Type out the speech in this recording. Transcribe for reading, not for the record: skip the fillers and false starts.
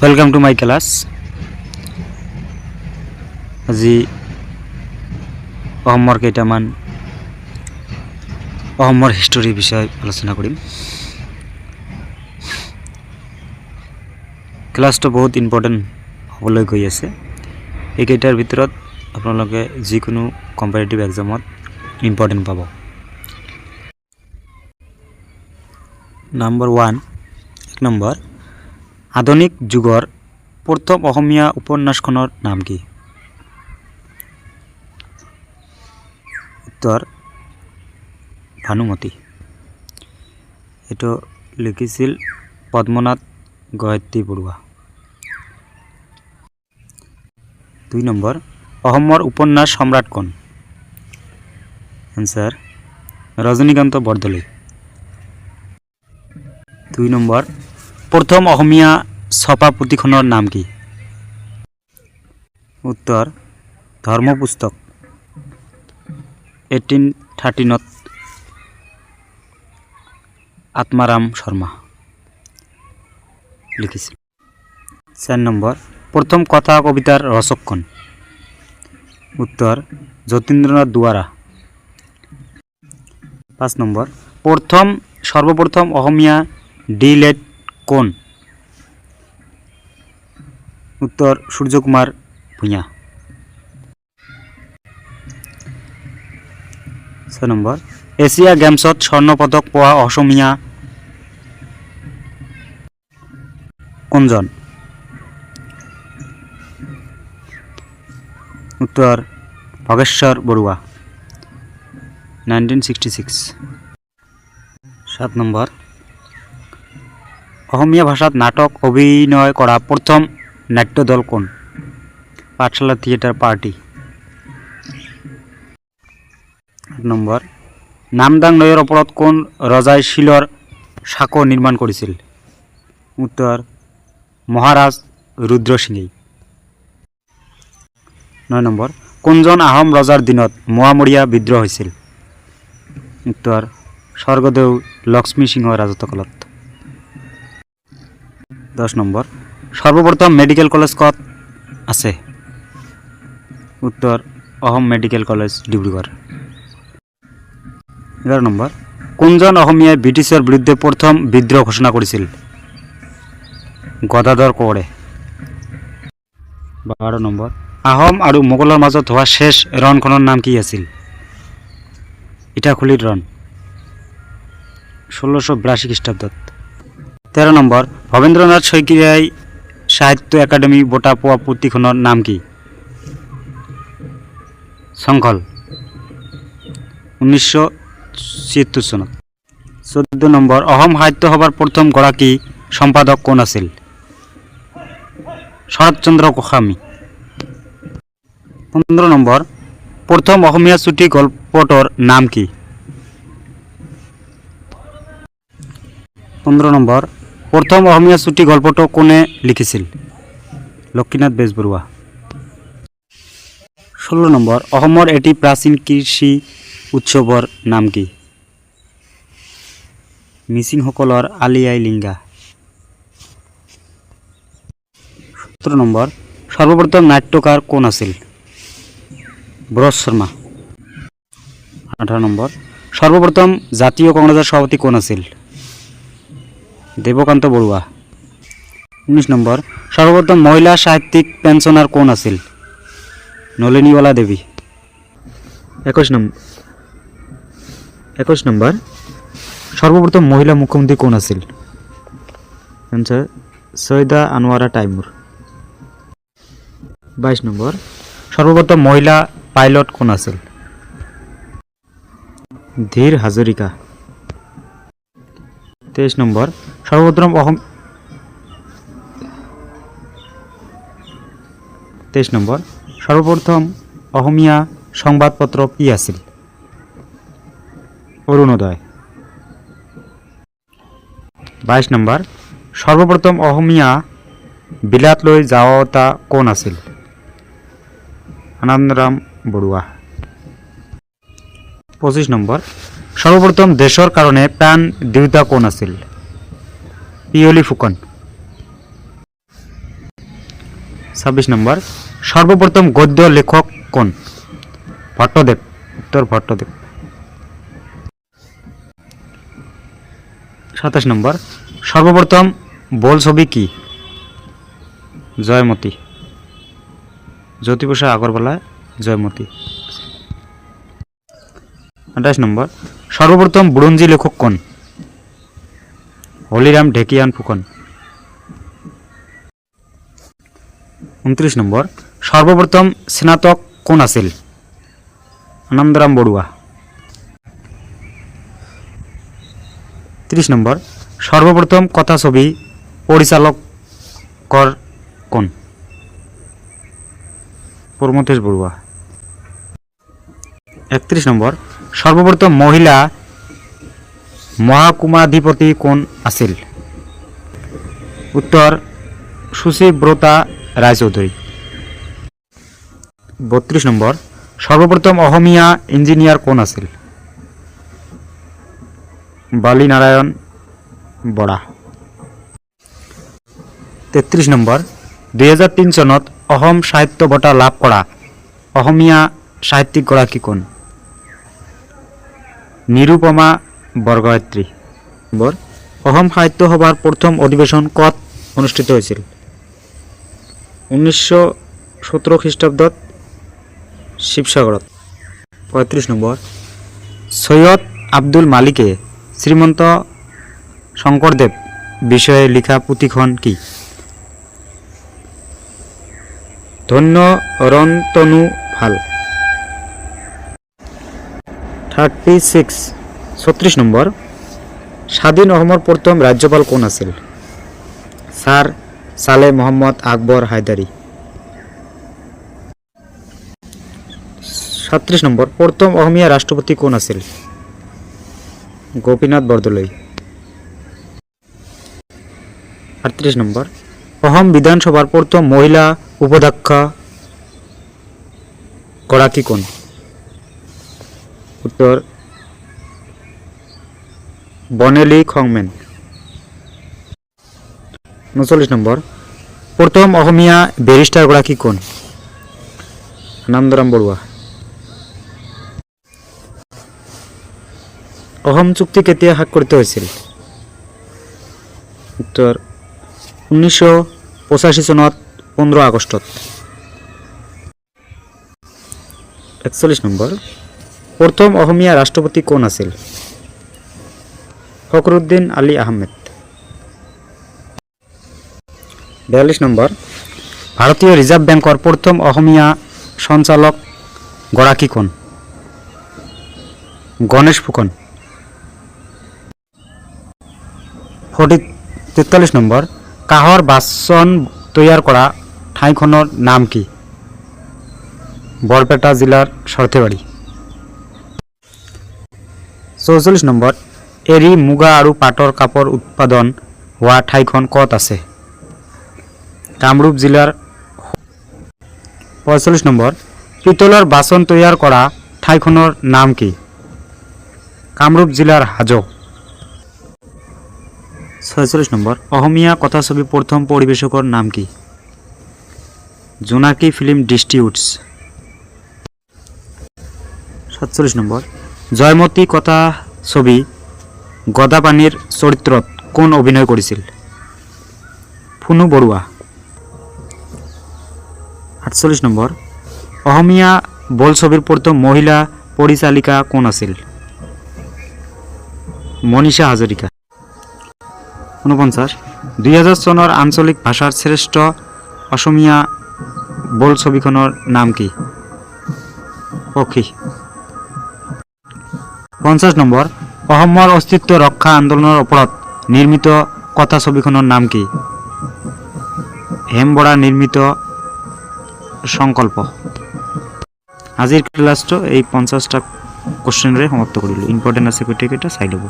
Welcome to my class. আজি অসমৰ কেইটামান অসমৰ হিষ্টৰী বিষয়ে আলোচনা কৰিম। ক্লাছটো বহুত ইম্পৰ্টেণ্ট হ'বলৈ গৈ আছে। এইকেইটাৰ ভিতৰত আপোনালোকে যিকোনো কম্পাৰেটিভ এক্সামত ইম্পৰ্টেণ্ট পাব। এক নম্বৰ আধুনিক যুগৰ প্ৰথম অসমীয়া উপন্যাসখনৰ নাম কি? উত্তৰ ভানুমতী। এইটো লিখিছিল পদ্মনাথ গোহাঞি বৰুৱা। 2 নম্বৰ অসমৰ উপন্যাস সম্ৰাট কোন? এনসাৰ ৰজনীকান্ত বৰদলৈ। 2 নম্বৰ প্ৰথম অসমীয়া ছপা পুথিখনৰ নাম কি? উত্তৰ ধৰ্মপুস্তক। 1813 আত্মাৰাম শৰ্মা লিখিছিল। 4 নম্বৰ প্ৰথম কথা কবিতাৰ ৰচক কোন? উত্তৰ যতীন্দ্ৰনাথ দুৱৰা। 5 নম্বৰ সৰ্বপ্ৰথম অসমীয়া ডিএলএড কোন? উত্তৰ সূৰ্যকুমাৰ ভূঞা। 6 নম্বৰ এছিয়া গেমছত স্বৰ্ণ পদক পোৱা অসমীয়া কোনজন? উত্তৰ ভগেশ্বৰ বৰুৱা 1966। 7 নম্বৰ অসমীয়া ভাষাত নাটক অভিনয় কৰা প্ৰথম নাট্য দল কোন? পাঠশালা থিয়েটাৰ পাৰ্টি। 8 নম্বৰ নামদাং নৈৰ ওপৰত কোন ৰজাই শিলৰ সাঁকো নিৰ্মাণ কৰিছিল? উত্তৰ মহাৰাজ ৰুদ্ৰ সিংই। 9 নম্বৰ কোনজন আহোম ৰজাৰ দিনত মোৱামৰীয়া বিদ্ৰোহ হৈছিল? উত্তৰ স্বৰ্গদেউ লক্ষ্মী সিংহৰ ৰাজত্বকালত। 10 নম্বৰ সৰ্বপ্ৰথম মেডিকেল কলেজ ক'ত আছে? উত্তৰ Assam medical college Dibrugarh. 11 number কোনজন অসমীয়াই ব্ৰিটিছৰ বিৰুদ্ধে প্ৰথম বিদ্ৰোহ ঘোষণা কৰিছিল? গদাধৰ কোঁৱৰে। 12 নম্বৰ আহোম আৰু মোগলৰ মাজত হোৱা শেষ ৰণখনৰ নাম কি আছিল? ইটাখুলিৰ ৰণ 1682 খ্ৰীষ্টাব্দত। 13 নম্বৰ ভৱেন্দ্ৰনাথ শইকীয়াই সাহিত্য একাডেমি বঁটা পোৱা পুথিখনৰ নাম কি? শৃংখল 1976 চনত। 14 নম্বৰ অসম সাহিত্য সভাৰ প্ৰথম গৰাকী সম্পাদক কোন আছিল? শৰৎচন্দ্ৰ গোস্বামী। 15 নম্বৰ প্ৰথম অসমীয়া চুটি গল্পটোৰ নাম কি? 15 নম্বৰ প্ৰথম অসমীয়া চুটি গল্পটো কোনে লিখিছিল? লক্ষ্মীনাথ বেজবৰুৱা। 16 নম্বৰ অসমৰ এটি প্ৰাচীন কৃষি উৎসৱৰ নাম কি? মিচিংসকলৰ আলি আই লিংগা। 17 নম্বৰ সৰ্বপ্ৰথম নাট্যকাৰ কোন আছিল? ব্ৰজ শৰ্মা। 18 নম্বৰ সৰ্বপ্ৰথম জাতীয় কংগ্ৰেছৰ সভাপতি কোন আছিল? দেৱকান্ত বৰুৱা। 19 নম্বৰ সৰ্বপ্ৰথম মহিলা সাহিত্যিক পেঞ্চনাৰ কোন আছিল? নলিনীবালা দেৱী। 21 নম্বৰ সৰ্বপ্ৰথম মহিলা মুখ্যমন্ত্ৰী কোন আছিল? এনসাৰ সৈয়দা আনোয়াৰা টাইমুৰ। 22 নম্বৰ সৰ্বপ্ৰথম মহিলা পাইলট কোন আছিল? ধীৰ হাজৰিকা। 23 নম্বৰ সৰ্বপ্ৰথম অসমীয়া সংবাদপত্ৰ কি আছিল? অৰুণোদয়। 22 নম্বৰ সৰ্বপ্ৰথম অসমীয়া বিলাতলৈ যাওঁতা কোন আছিল? আনন্দৰাম বৰুৱা। 25 নম্বৰ সৰ্বপ্ৰথম দেশৰ কাৰণে প্ৰাণ দিওঁতা কোন আছিল? পিয়লি ফুকন। 26 নম্বর সর্বপ্রথম গদ্য লেখক কোন? ভট্টদেব। উত্তর ভট্টদেব। 27 নম্বর সর্বপ্রথম বোলছবি কি? জয়মতী। জ্যোতিপ্রসাদ আগরওয়ালা জয়মতী। 28 নম্বর সর্বপ্রথম বুরঞ্জি লেখক কোন? হলিরাম ঢেকিয়ান ফুকন। 29 নম্বর সর্বপ্রথম স্নাতক কোন আছিল? আনন্দরাম বড়ুয়া। 30 নম্বর সর্বপ্রথম কথাছবি পরিচালক কোন? প্রমথেশ বড়ুয়া। 31 নম্বর সর্বপ্রথম মহিলা মহাকুমাধিপতি কোন আছিল? উত্তর সুচিব্রতা রায়চৌধুরী। 32 নম্বর সর্বপ্রথম অসমীয়া ইঞ্জিনিয়ার কোন আছিল? বালি নারায়ণ বৰা। 33 নম্বৰ 2003 চনত অসম সাহিত্য বঁটা লাভ কৰা অসমীয়া সাহিত্যিকগৰাকী কোন? নিৰুপমা বৰগোহাঞি। অসম সাহিত্য সভাৰ প্ৰথম অধিৱেশন ক'ত অনুষ্ঠিত হৈছিল? 1917 খ্ৰীষ্টাব্দত শিৱসাগৰত। 35 নম্বৰ সৈয়দ আব্দুল মালিকে শ্ৰীমন্ত শঙ্কৰদেব বিষয়ে লিখা পুঁথিখন কি? ধন্য ৰন্তনু ভাল। 36 নম্বৰ স্বাধীন অসমৰ প্ৰথম ৰাজ্যপাল কোন আছিল? স্যাৰ সালে মোহাম্মদ আকবৰ হায়দাৰি। 37 নম্বৰ প্ৰথম অসমীয়া ৰাষ্ট্ৰপতি কোন আছিল? গোপীনাথ বৰদলৈ। 38 নম্বৰ অসম বিধানসভাৰ প্ৰথম মহিলা উপাধ্যক্ষ গৰাকী কোন? উত্তৰ বনেলি খংমেন। 39 নম্বৰ প্ৰথম অসমীয়া বেৰিষ্টাৰ গৰাকী কোন? আনন্দৰাম বৰুৱা। অসম চুক্তি কেতিয়া স্বাক্ষৰিত হৈছিল? উত্তৰ 1985 চনত 15 আগষ্টত। 41 নম্বৰ প্ৰথম অসমীয়া ৰাষ্ট্ৰপতি কোন আছিল? ফখৰুদ্দিন আলী আহমেদ। 42 নম্বৰ ভাৰতীয় ৰিজাৰ্ভ বেংকৰ প্ৰথম অসমীয়া সঞ্চালক গৰাকী কোন? গণেশ ফুকন। 43 নম্বৰ কাঁহৰ বাচন তৈয়াৰ কৰা ঠাইখনৰ নাম কি? বৰপেটা জিলাৰ সৰ্থেবাৰী। 44 নম্বৰ এৰী মুগা আৰু পাটৰ কাপোৰ উৎপাদন হোৱা ঠাইখন ক'ত আছে? কামৰূপ জিলাৰ। 45 নম্বৰ পিতলৰ বাচন তৈয়াৰ কৰা ঠাইখনৰ নাম কি? কামৰূপ জিলাৰ হাজো। 46 নম্বৰ অসমীয়া কথাছবি প্ৰথম পৰিৱেশকৰ নাম কি? জোনাকী ফিল্ম ডিষ্ট্ৰিবিউটছ। 47 নম্বৰ জয়মতী কথাছবি গদাপাণিৰ চৰিত্ৰত কোন অভিনয় কৰিছিল? ফুনু বৰুৱা। 48 নম্বৰ অসমীয়া বোলছবিৰ প্ৰথম মহিলা পৰিচালিকা কোন আছিল? মনীষা হাজৰিকা। 49 2000 চনৰ আঞ্চলিক ভাষাৰ শ্ৰেষ্ঠ অসমীয়া বোলছবিখনৰ নাম কি? পক্ষী। 50 নম্বৰ অসমৰ অস্তিত্ব ৰক্ষা আন্দোলনৰ ওপৰত নিৰ্মিত কথাছবিখনৰ নাম কি? হেম বৰা নিৰ্মিত সংকল্প। আজিৰ ক্লাছটো এই 50টা কোশ্চেনৰে সমাপ্ত কৰিলোঁ। ইম্পৰ্টেণ্ট আছে গোটেইকেইটা চাই ল'ব।